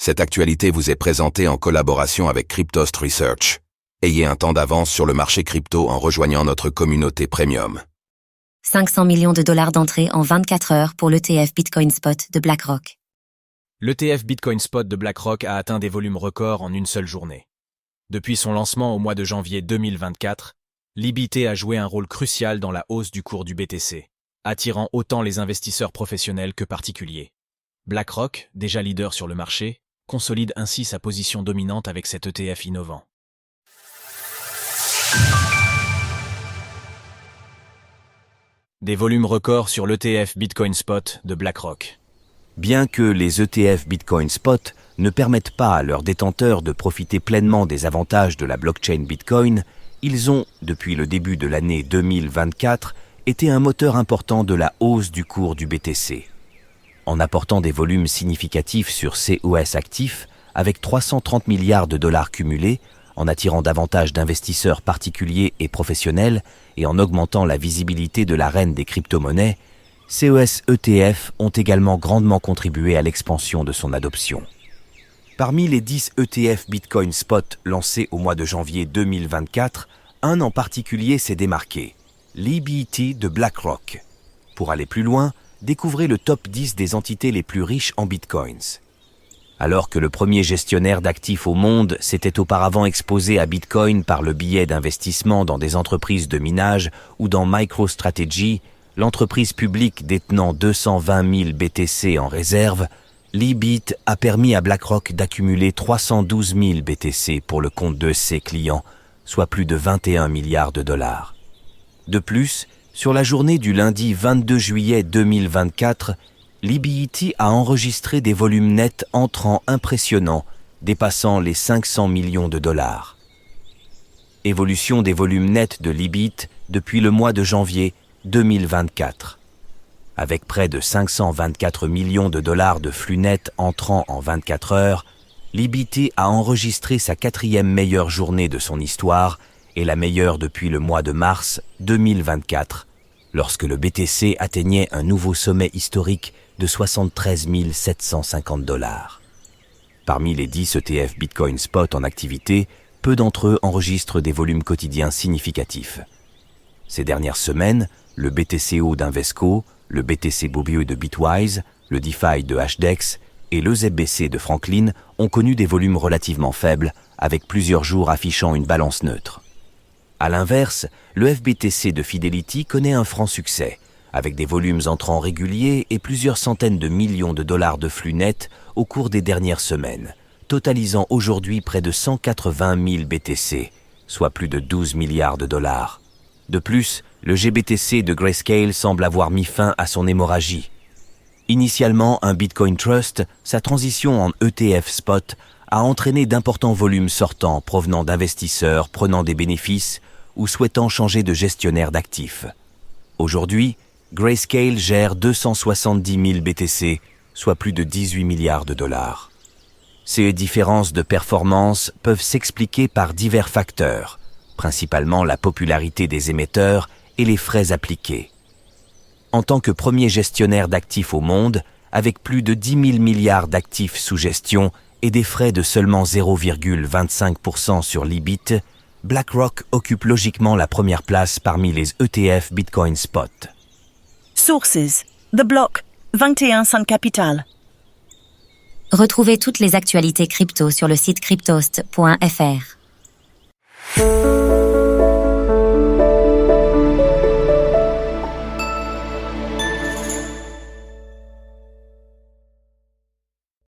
Cette actualité vous est présentée en collaboration avec Cryptost Research. Ayez un temps d'avance sur le marché crypto en rejoignant notre communauté premium. 500 millions de dollars d'entrée en 24 heures pour l'ETF Bitcoin Spot de BlackRock. L'ETF Bitcoin Spot de BlackRock a atteint des volumes records en une seule journée. Depuis son lancement au mois de janvier 2024, l'IBT a joué un rôle crucial dans la hausse du cours du BTC, attirant autant les investisseurs professionnels que particuliers. BlackRock, déjà leader sur le marché, consolide ainsi sa position dominante avec cet ETF innovant. Des volumes records sur l'ETF Bitcoin Spot de BlackRock. Bien que les ETF Bitcoin Spot ne permettent pas à leurs détenteurs de profiter pleinement des avantages de la blockchain Bitcoin, ils ont, depuis le début de l'année 2024, été un moteur important de la hausse du cours du BTC. En apportant des volumes significatifs sur COS actifs, avec 330 milliards de dollars cumulés, en attirant davantage d'investisseurs particuliers et professionnels et en augmentant la visibilité de la reine des crypto-monnaies, COS ETF ont également grandement contribué à l'expansion de son adoption. Parmi les 10 ETF Bitcoin Spot lancés au mois de janvier 2024, un en particulier s'est démarqué, l'IBT de BlackRock. Pour aller plus loin, découvrez le top 10 des entités les plus riches en Bitcoins. Alors que le premier gestionnaire d'actifs au monde s'était auparavant exposé à Bitcoin par le biais d'investissements dans des entreprises de minage ou dans MicroStrategy, l'entreprise publique détenant 220 000 BTC en réserve, l'IBIT a permis à BlackRock d'accumuler 312 000 BTC pour le compte de ses clients, soit plus de 21 milliards de dollars. De plus, sur la journée du lundi 22 juillet 2024, l'IBIT a enregistré des volumes nets entrants impressionnants, dépassant les 500 millions de dollars. Évolution des volumes nets de l'IBIT depuis le mois de janvier 2024. Avec près de 524 millions de dollars de flux nets entrants en 24 heures, l'IBIT a enregistré sa 4e meilleure journée de son histoire et la meilleure depuis le mois de mars 2024, lorsque le BTC atteignait un nouveau sommet historique de 73 750 dollars. Parmi les 10 ETF Bitcoin Spot en activité, peu d'entre eux enregistrent des volumes quotidiens significatifs. Ces dernières semaines, le BTCO d'Invesco, le BTC Bobio de Bitwise, le DeFi de Hashdex et le ZBC de Franklin ont connu des volumes relativement faibles, avec plusieurs jours affichant une balance neutre. À l'inverse, le FBTC de Fidelity connaît un franc succès, avec des volumes entrants réguliers et plusieurs centaines de millions de dollars de flux nets au cours des dernières semaines, totalisant aujourd'hui près de 180 000 BTC, soit plus de 12 milliards de dollars. De plus, le GBTC de Grayscale semble avoir mis fin à son hémorragie. Initialement un Bitcoin Trust, sa transition en ETF Spot a entraîné d'importants volumes sortants provenant d'investisseurs prenant des bénéfices ou souhaitant changer de gestionnaire d'actifs. Aujourd'hui, Grayscale gère 270 000 BTC, soit plus de 18 milliards de dollars. Ces différences de performance peuvent s'expliquer par divers facteurs, principalement la popularité des émetteurs et les frais appliqués. En tant que premier gestionnaire d'actifs au monde, avec plus de 10 000 milliards d'actifs sous gestion et des frais de seulement 0,25% sur l'IBIT, BlackRock occupe logiquement la première place parmi les ETF Bitcoin Spot. Sources: The Block, 21 Sun Capital. Retrouvez toutes les actualités crypto sur le site cryptost.fr.